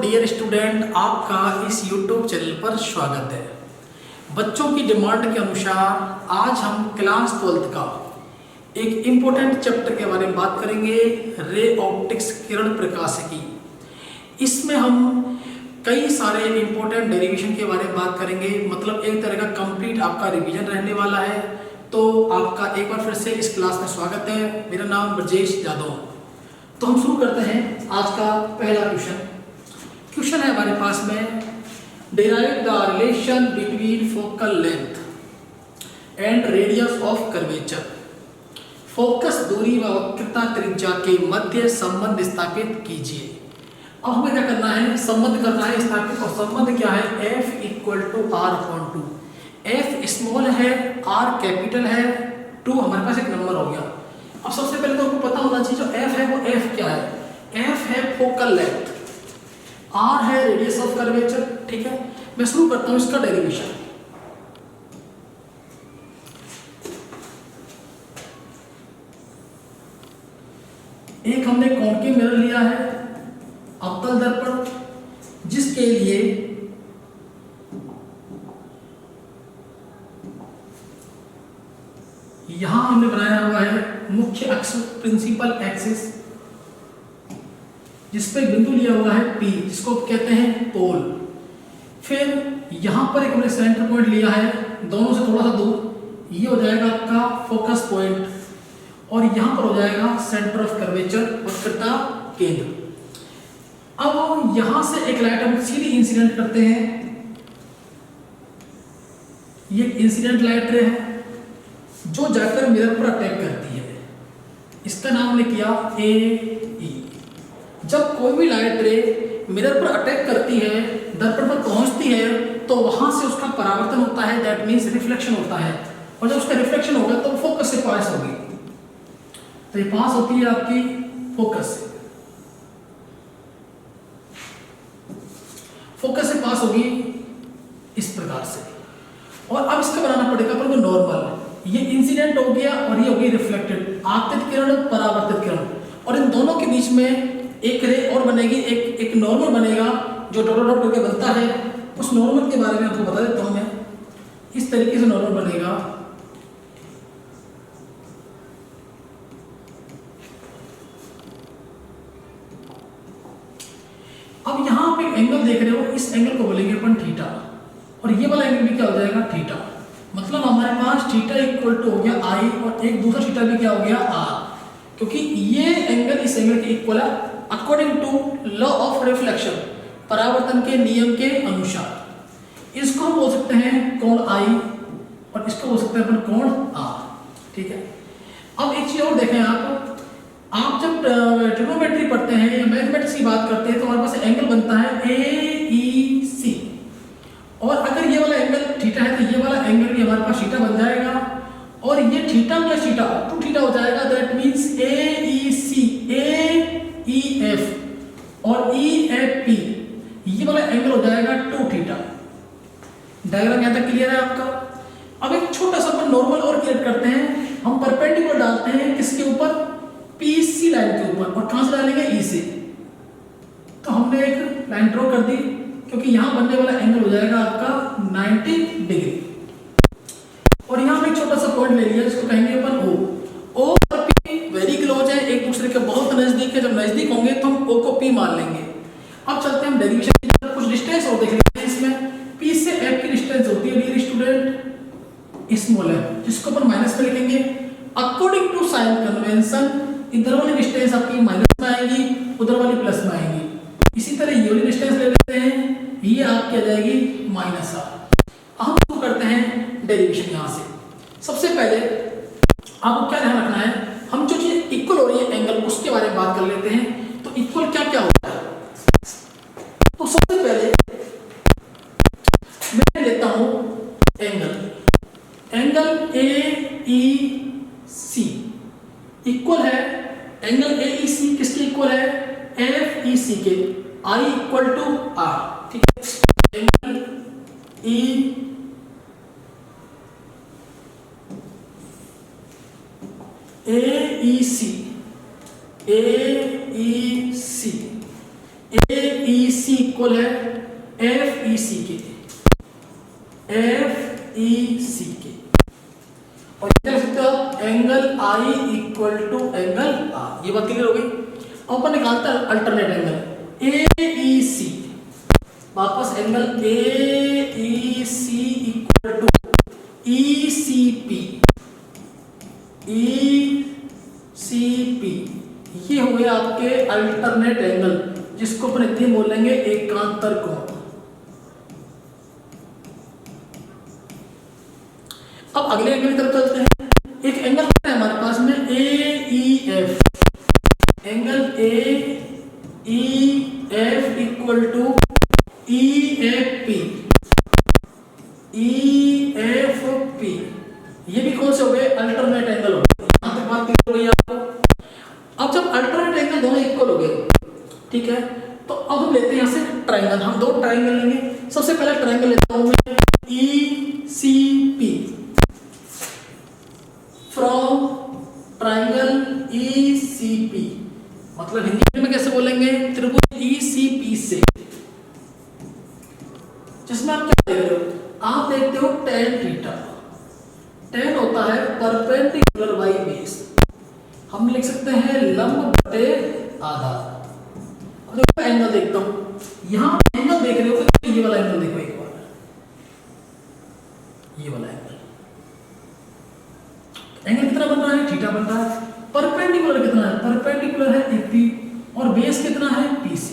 Dear student, आपका इस YouTube channel पर स्वागत है। बच्चों की डिमांड के अनुसार आज हम क्लास 12 का एक इम्पोर्टेंट चैप्टर के बारे में बात करेंगे, रे ऑप्टिक्स, किरण प्रकाशिकी। इसमें हम कई सारे इम्पोर्टेंट डेरिवेशन के बारे में बात करेंगे, मतलब एक तरह का कंप्लीट आपका रिवीजन रहने वाला है। तो आपका एक बार फिर से इस क्लास में स्वागत है। मेरा नाम ब्रजेश यादव। तो हम शुरू करते हैं आज का पहला क्वेश्चन है हमारे पास में, derive the relation between focal length and radius of curvature. Focus दूरी व वक्रता त्रिज्या के मध्य संबंध स्थापित कीजिए। अब हमें क्या करना है, संबंध करना है स्थापित, और संबंध क्या है, F = R/2। F स्मॉल है, R कैपिटल है, 2 हमारे पास एक नंबर हो गया। अब सबसे पहले तो आपको पता होना चाहिए जो F है वो F क्या है। F है फोकल लेंथ, R है रेडियस ऑफ कर्वेचर। ठीक है, मैं शुरू करता हूं इसका डेरिवेशन। एक हमने कॉन्केव मिरर लिया है, अवतल दर्पण, जिसके लिए यहां हमने बनाया हुआ है मुख्य अक्ष, प्रिंसिपल एक्सिस, जिसपे बिंदु लिया हुआ है P, जिसको कहते हैं पोल। फिर यहां पर एक हमने सेंटर पॉइंट लिया है, दोनों से थोड़ा सा दूर, ये हो जाएगा आपका फोकस पॉइंट, और यहां पर हो जाएगा सेंटर ऑफ कर्वेचर, वक्रता केंद्र। अब यहां से एक लाइट हम सीधी इंसिडेंट करते हैं, ये इंसिडेंट लाइट रे है जो जाकर मिरर पर अटैक करती है। इसका नाम हमने किया AE। जब कोई भी लाइट रे मिरर पर अटैक करती है, दर्पण पर पहुंचती है, तो वहां से उसका परावर्तन होता है, दैट मींस रिफ्लेक्शन होता है। और जब उसका रिफ्लेक्शन होगा तो फोकस से पास होगी, तो ये पास होती है आपकी फोकस से, फोकस से पास होगी इस प्रकार से। और अब इसका बनाना पड़ेगा अपन को नॉर्मल। ये इंसिडेंट हो गया और ये हो गई रिफ्लेक्टेड, आपतित किरण, परावर्तित किरण, और इन दोनों के बीच में एक रे और बनेगी, एक नॉर्मल बनेगा जो डॉट डॉट करके बनता है। उस नॉर्मल के बारे में आपको बता देता हूं मैं, इस तरीके से नॉर्मल बनेगा। अब यहां पे एंगल देख रहे हो, इस एंगल को बोलेंगे अपन थीटा, और ये वाला एंगल भी क्या हो जाएगा, थीटा। मतलब हमारे पास थीटा = हो गया I, और एक दूसरा थीटा भी क्या हो गया, R, क्योंकि ये एंगल इस एंगल के इक्वल है according to law of reflection, परावर्तन के नियम के अनुसार। इसको हम बोल सकते हैं कोण I, और इसको बोल सकते हैं अपन कोण R। ठीक है, अब एक चीज और देखें, आप जब ट्रिग्नोमेट्री पढ़ते हैं या मैथमेटिक्स की बात करते हैं तो हमारे पास एंगल बनता है AEC, और अगर ये वाला एंगल थीटा है तो ये वाला एंगल भी हमारे पास थीटा बन जाएगा, और ये थीटा प्लस थीटा 2 थीटा हो जाएगा, दैट मींस AEC, AEF और EFP, ये वाला एंगल हो जाएगा 2 थीटा। डायग्राम यहां तक क्लियर है आपका। अब एक छोटा सा अपन नॉर्मल और क्रिएट करते हैं, हम परपेंडिकुलर डालते हैं किसके ऊपर, PC लाइन के ऊपर, और कहां से डालेंगे, E से। तो हमने एक लाइन ड्रॉ कर दी, क्योंकि यहां बनने वाला एंगल हो जाएगा आपका 90 डिग्री, और यहां हम एक छोटा सा पॉइंट ले लिया जिसको कहेंगे अपन O और P वेरी क्लोज है, एक दूसरे के बहुत नजदीक है। जब नजदीक होंगे तो हम O को P मान लेंगे। अब चलते हैं हम डेरिवेशन की तरफ, कुछ डिस्टेंस और देख लेते हैं। इसमें P से F की डिस्टेंस होती है डियर स्टूडेंट स्मॉल है, जिसको अपन माइनस में लिखेंगे। अकॉर्डिंग टू साइन कन्वेंशन इधर वाली डिस्टेंस आपकी माइनस में आएगी, उधर वाली प्लस में आएगी। इसी तरह ये वाली डिस्टेंस ले लेते हैं, ये आपकी आ जाएगी -R। हम शुरू करते हैं डेरिवेशन। यहां से सबसे पहले आपको क्या ध्यान रखना है, हम जो चीज इक्वल हो रही है एंगल, उसके बारे में बात कर लेते हैं। तो इक्वल क्या क्या होता है, तो सबसे पहले मैं लेता हूं एंगल AEC इक्वल है, एंगल AEC किसके इक्वल है, FEC के, I = R। ठीक है, एंगल AEC AEC इक्वल है FEC के, FEC के। और देख सकते हो आप angle I equal to angle R। ये बात क्लियर हो गई। अब अपन निकालते हैं अल्टरनेट एंगल AEC। वापस angle AEC equal to ECP, ECP ये हो गया आपके अल्टरनेट एंगल, जिसको अपन इतने बोलेंगे एकांतर कोण। अब अगले एंगल की तरफ चलते हैं। एक एंगल है हमारे पास में AEF, angle AEF equal to EFP, EFP ये भी कौन से हो गए? अल्टरनेट एंगल हो गए। यहां तक बात क्लियर हो गई आपको। अब जब अल्टरनेट एंगल दोनों इक्वल हो गए, ठीक है, तो अब हम लेते हैं यहां से ट्रायंगल। हम दो ट्रायंगल लेंगे। सबसे पहले ट्रायंगल लेता हूं मैं ECP। फ्रॉम ट्रायंगल ECP मतलब हिंदी में कैसे बोलेंगे? त्रिभुज ECP से, जिसमें आप क्या देख रहे हो? आप देखते हो tan थीटा। tan होता है परपेंडिकुलर बाई बेस, हम लिख सकते हैं लंब बटे आधार। अब देखो एंगल देखता हूं, यहां एंगल देख रहे हो तो ये वाला एंगल देखो एक बार, ये वाला एंगल कितना बन रहा है? थीटा बन रहा है। परपेंडिकुलर कितना है? परपेंडिकुलर है EP और बेस कितना है? PC।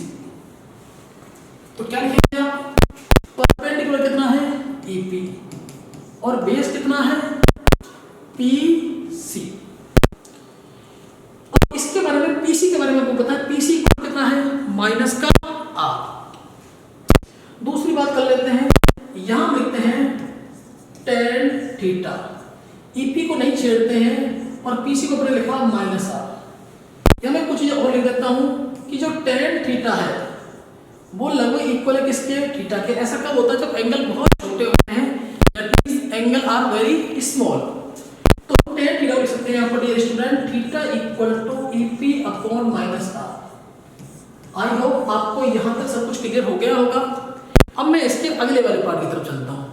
तो क्या लिखेंगे आप? परपेंडिकुलर कितना है? EP और बेस कितना है? PC। और इसके बारे में PC के बारे में आपको पता है, PC कितना है? माइनस का R। दूसरी बात कर लेते हैं, यहां लिखते हैं tan थीटा। EP को नहीं छेड़ते हैं और PC को अपने लिखा माइनस R। या मैं कुछ चीजें और लिख देता हूं कि जो tan थीटा है वो लगभग इक्वल है किसके? थीटा के। ऐसा कब होता है? जब एंगल बहुत छोटे होते हैं, that means angle are very small. तो tan थीटा लिख सकते हैं यहां पर dear student, theta equal to EP upon minus R। I hope आपको यहां तक सब कुछ क्लियर हो गया होगा। अब मैं इसके अगले वाले पार्ट की तरफ चलता हूं,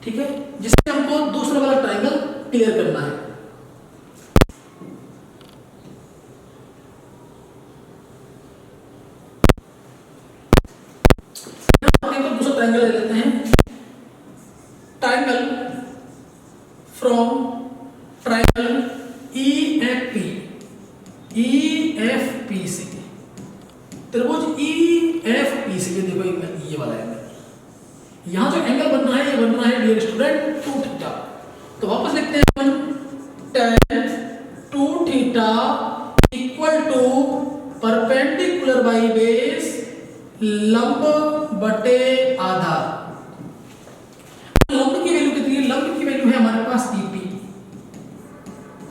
ठीक है, जिससे हमको दूसरा वाला ट्रायंगल क्लियर करना है। दूसरा ट्रायंगल ले लेते हैं। ट्रायंगल फ्रॉम ट्रायंगल EFP से, त्रिभुज EFP से, ये देखो ये वाला एंगल, यहां जो एंगल बन रहा है ये बन रहा है डियर स्टूडेंट 2 थीटा। तो वापस लिखते हैं अपन tan 2 theta equal to perpendicular by base लंब बटे आधार। लंब की वैल्यू कितनी है? लंब की वैल्यू है हमारे पास EP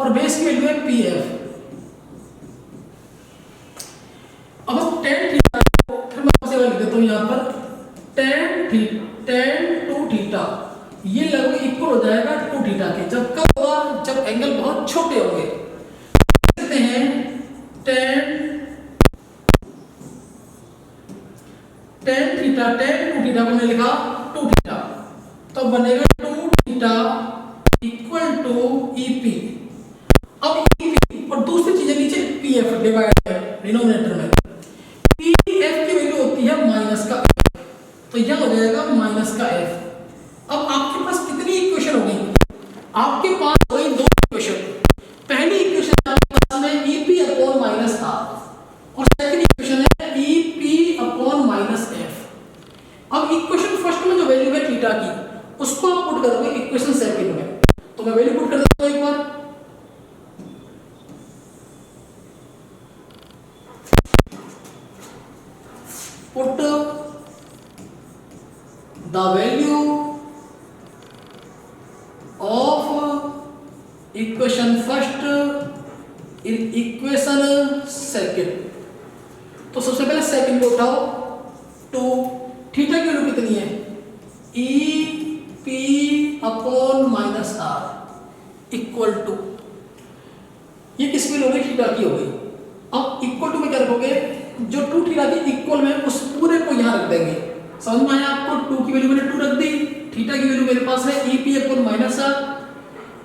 और बेस की वैल्यू है PF। अब हम tan थीटा फिर मैं आपसे लिख देता हूं यहां पर tan 2 थीटा ये लगभग इक्वल हो जाएगा 2 थीटा के। जब कब होगा? जब एंगल बहुत छोटे होंगे। कहते हैं tan थीटा, tan 2 थीटा को मैंने लिखा 2 थीटा, तो बनेगा 2 थीटा इक्वल टू EP। अब EP और दूसरी चीज नीचे PF डिवाइड है डिनोमिनेटर में। PF की वैल्यू होती है माइनस का F, तो यह हो जाएगा माइनस का F। अब आपके पास कितनी इक्वेशन हो गई? आपके पास हो गई 2 इक्वेशन। पहली इक्वेशन में EP अपॉन माइनस R और सेकंड इक्वेशन है EP अपॉन माइनस F। अब इक्वेशन फर्स्ट में जो वैल्यू है थीटा की, उसको आप पुट करोगे इक्वेशन सेकंड में। तो मैं वैल्यू पुट कर देता हूं एक बार। Put the value of equation first in equation second. तो सबसे पहले सेकंड को उठाओ। 2 थीटा की वैल्यू कितनी है? EP upon minus R equal to, ये किसकी वैल्यू हो गई? थीटा की हो गई। अब इक्वल टू में क्या रखोगे? जो 2 थीटा की इक्वल में उस पूरे वो यहाँ रख देंगे। समझ में आया आपको? 2 की वैल्यू मैंने 2 रख दी, थीटा की वैल्यू मेरे पास है EP upon minus R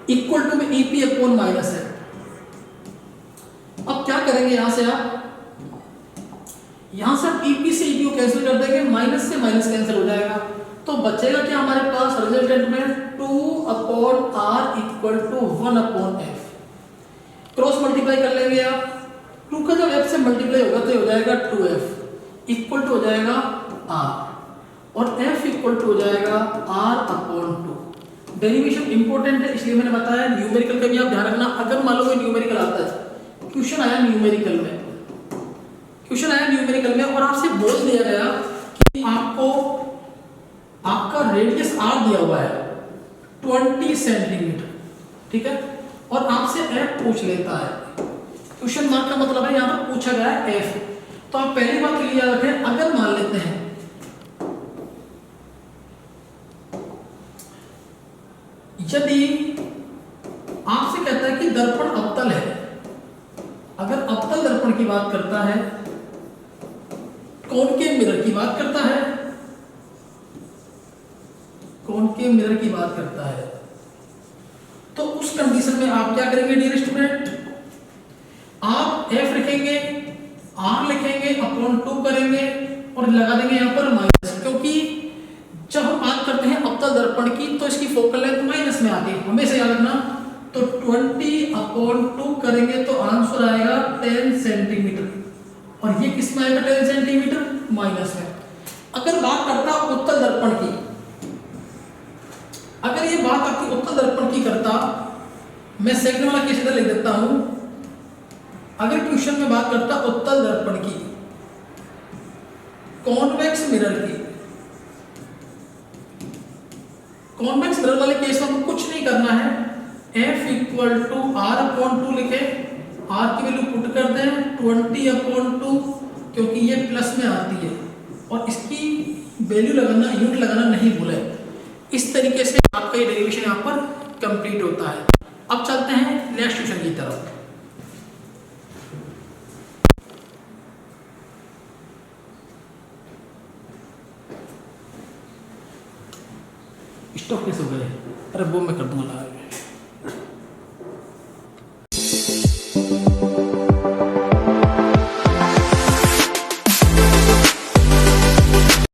equal to में EP अपॉन माइनस है। अब क्या करेंगे यहां से आप, यहां से आप EP से EP को कैंसिल कर देंगे, माइनस से माइनस कैंसिल हो जाएगा, तो बचेगा क्या हमारे पास रिजल्टेंट में 2 upon R equal to 1 upon F. Cross multiply कर लेंगे आप, 2 का जब f से मल्टीप्लाई होगा तो हो जाएगा 2f इक्वल टू हो जाएगा r और f इक्वल टू हो जाएगा r अपॉन 2। डेरिवेशन इंपॉर्टेंट है इसलिए मैंने बताया, न्यूमेरिकल का भी आप ध्यान रखना। अगर मान लो कोई न्यूमेरिकल आता है, क्वेश्चन आया न्यूमेरिकल में, क्वेश्चन आया न्यूमेरिकल में और आपसे बोल दिया गया कि आपको आपका रेडियस r दिया हुआ है 20 सेंटीमीटर, ठीक है, और आपसे f पूछ लेता है। क्वेश्चन मार्क का मतलब है यहाँ पर पूछा गया है f, तो आप पहली बात के लिए याद रखें, अगर मान लेते हैं यदि आपसे कहता है कि दर्पण अवतल है, अगर अवतल दर्पण की बात करता है, कॉनकेव मिरर की बात करता है, कॉनकेव मिरर की बात करता है, तो उस कंडीशन में आप क्या करेंगे डियर स्टूडेंट, आप f लिखेंगे, r लिखेंगे, अपॉन 2 करेंगे और लगा देंगे यहाँ पर माइनस, क्योंकि जब हम बात करते हैं अवतल दर्पण की तो इसकी फोकल लेंथ माइनस में आती है, हमेशा याद रखना। तो 20 अपॉन 2 करेंगे तो आंसर आएगा 10 सेंटीमीटर और ये किस में आएगा 10 सेंटीमीटर माइनस में। अगर बात करता उत्तल दर्पण की, अगर ये बात आपकी उत्तल दर्पण की करता, मैं सेकंड वाला केस इधर लिख देता हूं। अगर क्वेश्चन में बात करता उत्तल दर्पण की, कॉन्वेक्स मिरर की, कॉन्वेक्स मिरर वाले केस में कुछ नहीं करना है, f equal to r upon 2 लिखे, r की वैल्यू पुट कर दें 20 अपॉन 2, क्योंकि ये प्लस में आती है और इसकी वैल्यू लगाना, यूनिट लगाना नहीं भूले। इस तरीके से आपका ये डेरिवेशन यहाँ पर कंप्लीट होता है। अब चलते हैं नेक्स्ट क्वेश्चन की तरफ। स्टॉप कैसे हो गए? अरे वो मैं कर दूंगा।